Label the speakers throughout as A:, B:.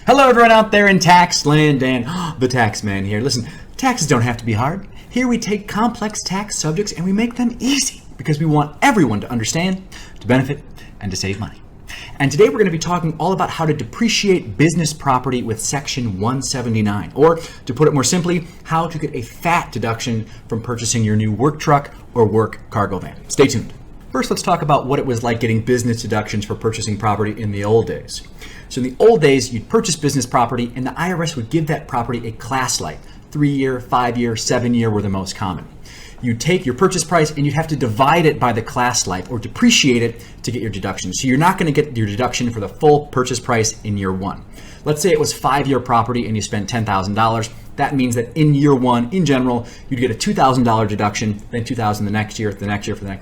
A: Hello everyone out there in tax land and the tax man here. Listen, taxes don't have to be hard. Here we take complex tax subjects and we make them easy because we want everyone to understand, to benefit, and to save money. And today we're going to be talking all about how to depreciate business property with Section 179, or to put it more simply, how to get a fat deduction from purchasing your new work truck or work cargo van. Stay tuned. First, let's talk about what it was like getting business deductions for purchasing property in the old days. So in the old days, you'd purchase business property and the IRS would give that property a class like 3-year, 5-year, 7-year were the most common. You'd take your purchase price and you'd have to divide it by the class life or depreciate it to get your deduction. So you're not going to get your deduction for the full purchase price in year one. Let's say it was 5-year property and you spent $10,000. That means that in year one, in general, you'd get a $2,000 deduction, then $2,000 the next year,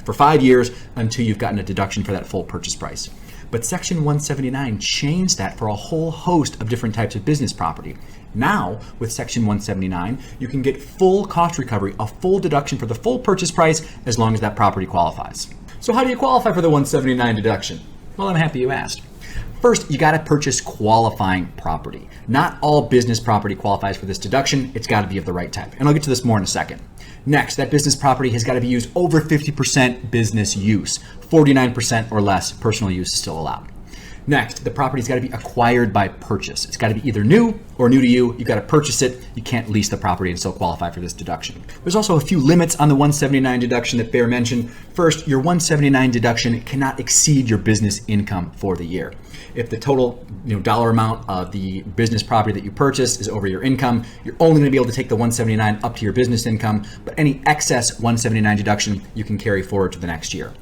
A: for 5 years until you've gotten a deduction for that full purchase price. But Section 179 changed that for a whole host of different types of business property. Now, with Section 179, you can get full cost recovery, a full deduction for the full purchase price as long as that property qualifies. So how do you qualify for the 179 deduction? Well, I'm happy you asked. First, you got to purchase qualifying property. Not all business property qualifies for this deduction. It's got to be of the right type. And I'll get to this more in a second. Next, that business property has got to be used over 50% business use. 49% or less personal use is still allowed. Next, the property's got to be acquired by purchase. It's got to be either new or new to you. You've got to purchase it. You can't lease the property and still qualify for this deduction. There's also a few limits on the 179 deduction that bear mention. First, your 179 deduction cannot exceed your business income for the year. If the total dollar amount of the business property that you purchased is over your income, you're only going to be able to take the 179 up to your business income, but any excess 179 deduction you can carry forward to the next year.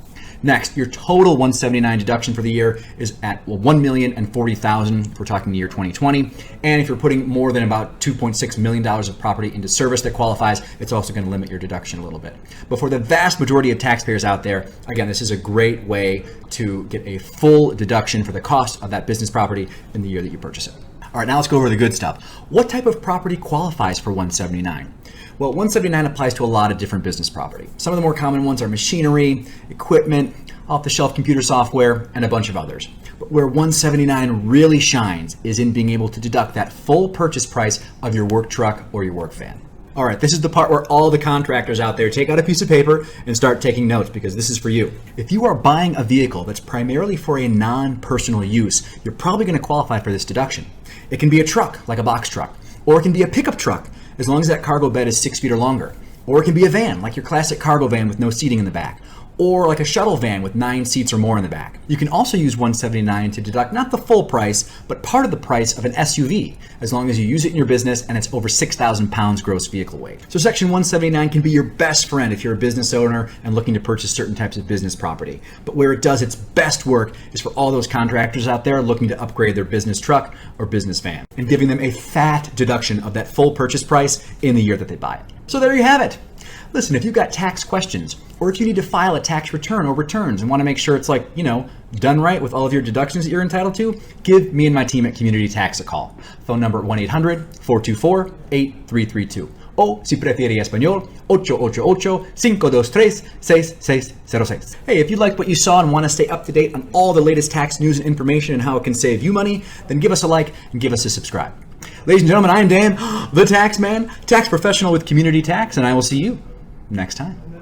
A: Next, your total 179 deduction for the year is at $1,040,000 if we're talking the year 2020. And if you're putting more than about $2.6 million of property into service that qualifies, it's also going to limit your deduction a little bit. But for the vast majority of taxpayers out there, again, this is a great way to get a full deduction for the cost of that business property in the year that you purchase it. All right, now let's go over the good stuff. What type of property qualifies for 179? Well, 179 applies to a lot of different business property. Some of the more common ones are machinery, equipment, off-the-shelf computer software, and a bunch of others. But where 179 really shines is in being able to deduct that full purchase price of your work truck or your work van. All right, this is the part where all the contractors out there take out a piece of paper and start taking notes because this is for you. If you are buying a vehicle that's primarily for a non-personal use, you're probably going to qualify for this deduction. It can be a truck, like a box truck, or it can be a pickup truck, as long as that cargo bed is 6 feet or longer. Or it can be a van, like your classic cargo van with no seating in the back. Or like a shuttle van with 9 seats or more in the back. You can also use 179 to deduct not the full price, but part of the price of an SUV, as long as you use it in your business and it's over 6,000 pounds gross vehicle weight. So Section 179 can be your best friend if you're a business owner and looking to purchase certain types of business property. But where it does its best work is for all those contractors out there looking to upgrade their business truck or business van and giving them a fat deduction of that full purchase price in the year that they buy it. So there you have it. Listen, if you've got tax questions, or if you need to file a tax return or returns and want to make sure it's done right with all of your deductions that you're entitled to, give me and my team at Community Tax a call. Phone number 1-800-424-8332. O, si prefiere español, 888-523-6606. Hey, if you like what you saw and want to stay up to date on all the latest tax news and information and how it can save you money, then give us a like and give us a subscribe. Ladies and gentlemen, I am Dan, the Tax Man, tax professional with Community Tax, and I will see you next time.